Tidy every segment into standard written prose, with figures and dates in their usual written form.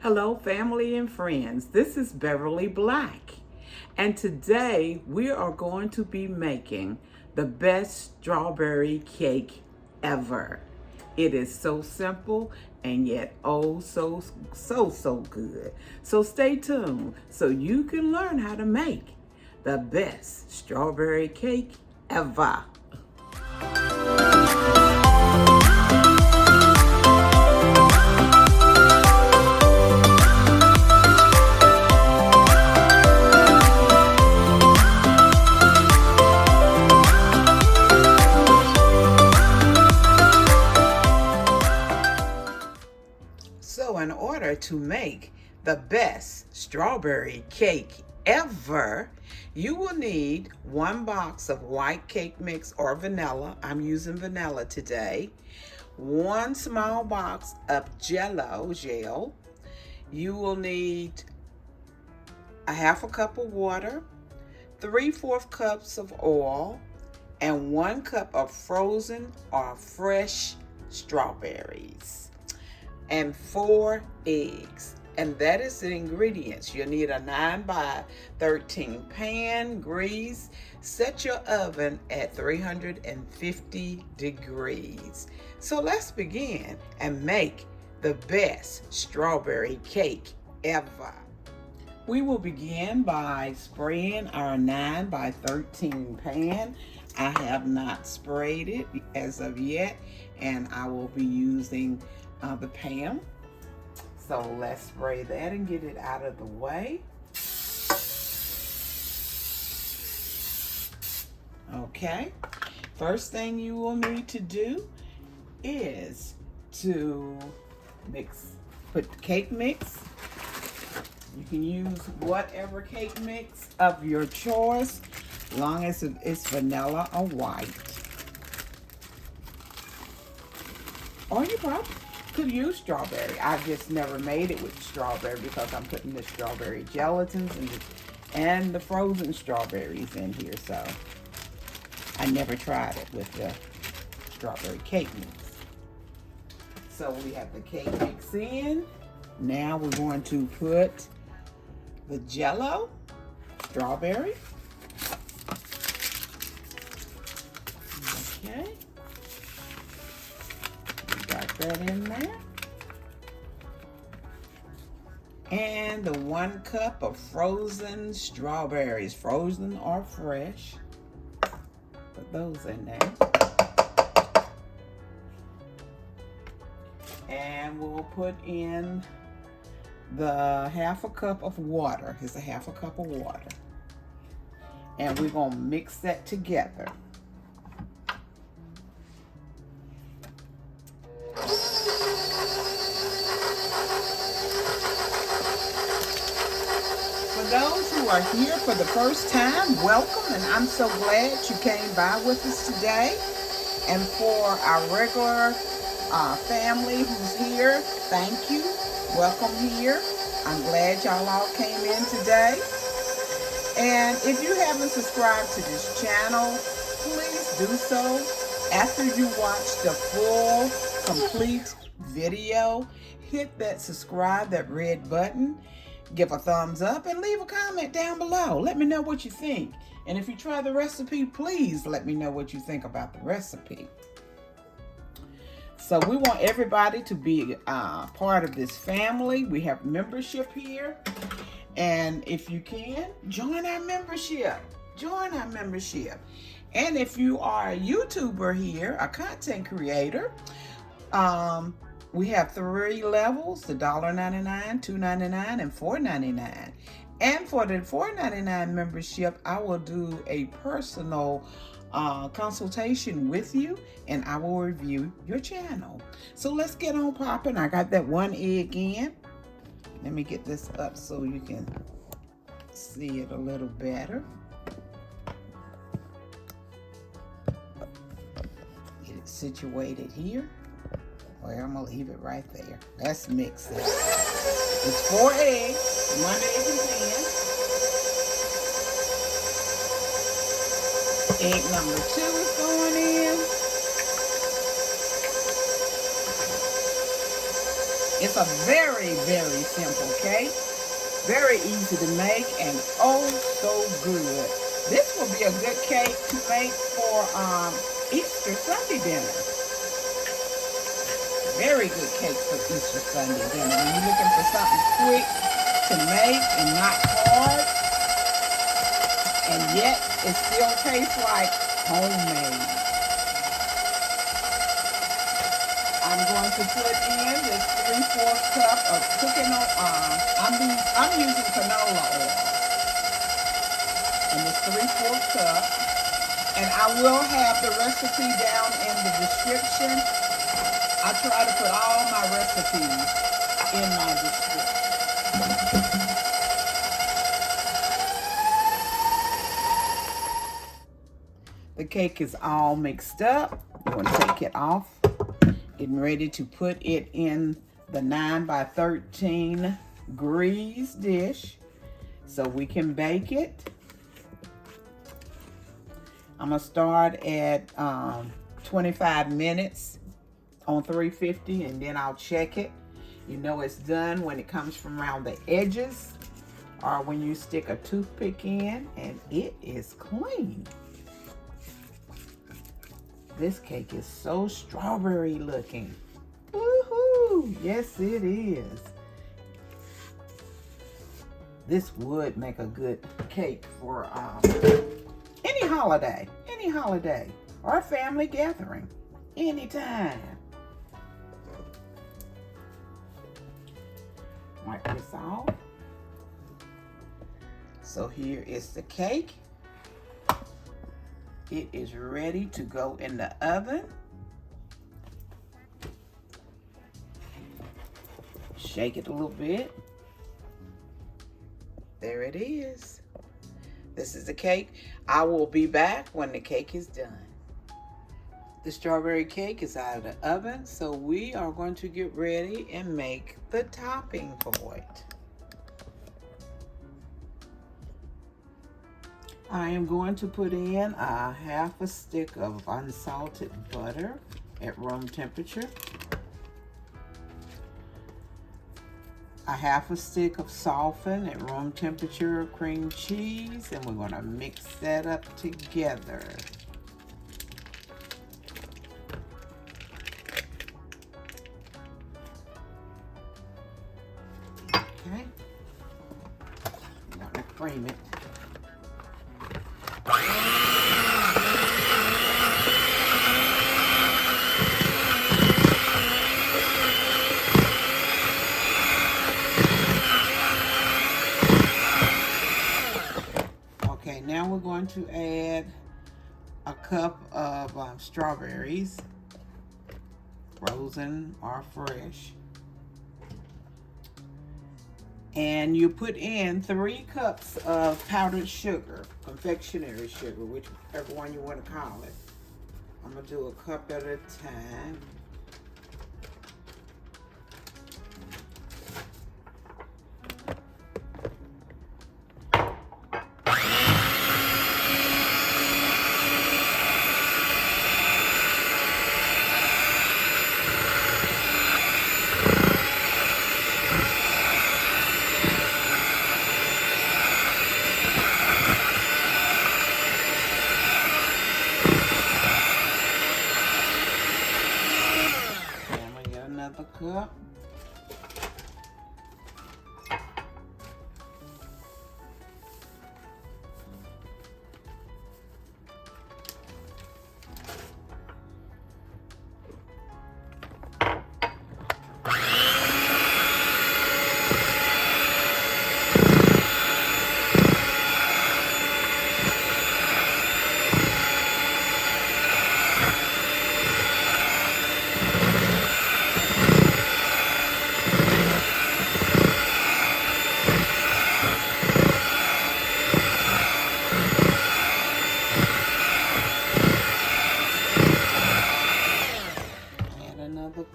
Hello, family and friends. This is Beverly Black, and today we are going to be making the best strawberry cake ever. It is so simple and yet oh so good. So stay tuned so you can learn how to make the best strawberry cake ever. So in order to make the best strawberry cake ever, you will need 1 box of white cake mix or vanilla. I'm using vanilla today. 1 small box of jello gel. You will need a 1/2 cup of water, 3/4 cups of oil, and 1 cup of frozen or fresh strawberries, and 4 eggs. And that is the ingredients. You'll need a 9 by 13 pan, grease. Set your oven at 350 degrees. So let's begin and make the best strawberry cake ever. We will begin by spraying our 9 by 13 pan. I have not sprayed it as of yet, and I will be using the pan. So let's spray that and get it out of the way. Okay, first thing you will need to do is to put the cake mix. You can use whatever cake mix of your choice, long as it's vanilla or white. Or you probably could use strawberry. I've just never made it with strawberry because I'm putting the strawberry gelatins and the frozen strawberries in here, so I never tried it with the strawberry cake mix. So we have the cake mix in. Now we're going to put the jello, strawberry. Okay. Got that in there. And the 1 cup of frozen strawberries, frozen or fresh. Put those in there. And we'll put in the 1/2 cup of water. It's a 1/2 cup of water. And we're gonna mix that together. For those who are here for the first time, welcome, and I'm so glad you came by with us today. And for our regular family who's here, thank you. Welcome here. I'm glad y'all all came in today. And if you haven't subscribed to this channel, please do so. After you watch the full, complete video, hit that subscribe, that red button, give a thumbs up, and leave a comment down below. Let me know what you think. And if you try the recipe, please let me know what you think about the recipe. So we want everybody to be part of this family. We have membership here. And if you can, join our membership. Join our membership. And if you are a YouTuber here, a content creator, we have 3 levels, the $1.99, $2.99, and $4.99. And for the $4.99 membership, I will do a personal consultation with you, and I will review your channel. So let's get on popping. I got that 1 egg in. Let me get this up so you can see it a little better. Get it situated here. Well, I'm gonna leave it right there. Let's mix it. It's 4 eggs, 1 egg is in. Egg number 2 is going in. It's a very, very simple cake. Very easy to make and oh so good. This will be a good cake to make for Easter Sunday dinner. Very good cake for Easter Sunday dinner. When you're looking for something quick to make and not hard, and yet it still tastes like homemade. I'm going to put in this 3/4 cup of cooking oil. I'm using canola oil. And this 3/4 cup. And I will have the recipe down in the description. I try to put all my recipes in my description. The cake is all mixed up. You want to take it off. Getting ready to put it in the 9 by 13 grease dish so we can bake it. I'm gonna start at 25 minutes on 350 and then I'll check it. You know it's done when it comes from around the edges or when you stick a toothpick in and it is clean. This cake is so strawberry looking. Woohoo! Yes, it is. This would make a good cake for any holiday, or a family gathering, anytime. Wipe this off. So here is the cake. It is ready to go in the oven. Shake it a little bit. There it is. This is the cake. I will be back when the cake is done. The strawberry cake is out of the oven, so we are going to get ready and make the topping for it. I am going to put in a 1/2 stick of unsalted butter at room temperature, a 1/2 stick of softened at room temperature cream cheese, and we're going to mix that up together. Okay, I'm going to cream it. Okay, now we're going to add a cup of strawberries, frozen or fresh. And you put in 3 cups of powdered sugar, confectionery sugar, whichever one you want to call it. I'm going to do a cup at a time. Cup.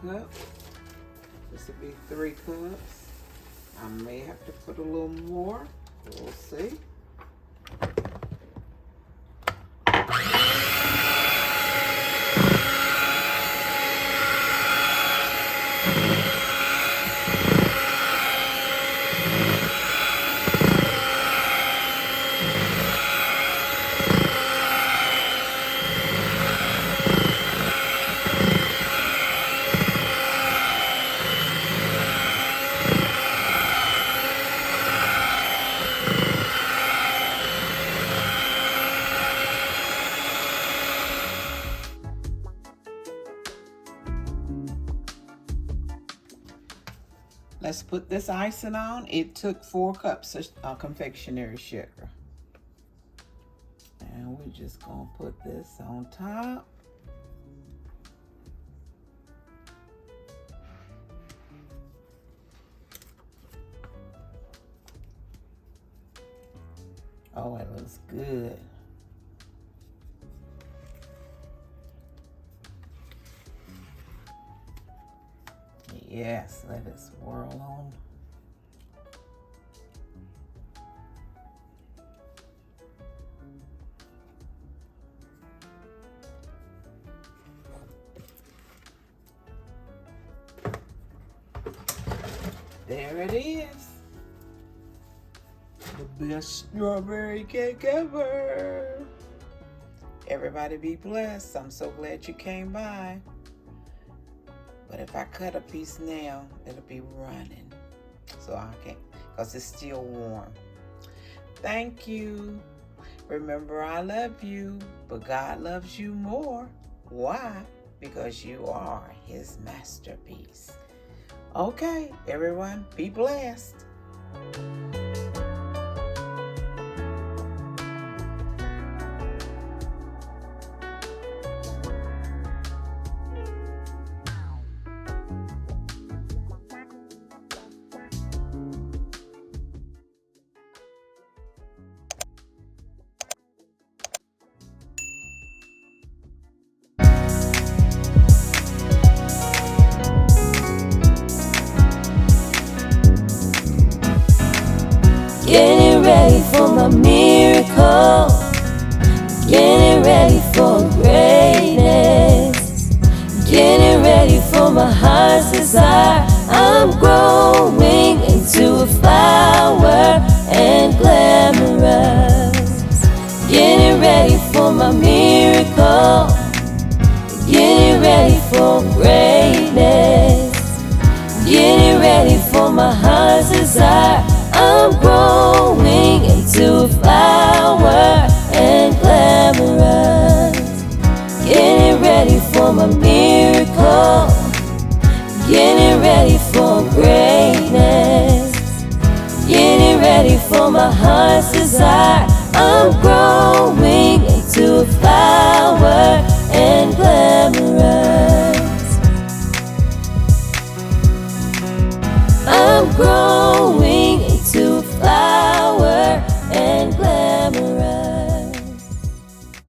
Cup. This will be 3 cups. I may have to put a little more. We'll see. Let's put this icing on. It took 4 cups of confectionery sugar. And we're just gonna put this on top. Oh, it looks good. Yes, let it swirl on. There it is. The best strawberry cake ever. Everybody be blessed. I'm so glad you came by. But if I cut a piece now, it'll be running. So I can't, because it's still warm. Thank you. Remember, I love you, but God loves you more. Why? Because you are his masterpiece. Okay, everyone, be blessed. Getting ready for my miracle, getting ready for greatness, getting ready for my heart's desire. I'm growing into a flower and glamorous. Getting ready for my miracle, getting ready for greatness, getting ready for my heart's desire. I'm growing into a flower and glamorous. Getting ready for my miracle, getting ready for greatness, getting ready for my heart's desire. I'm growing into a flower and glamorous.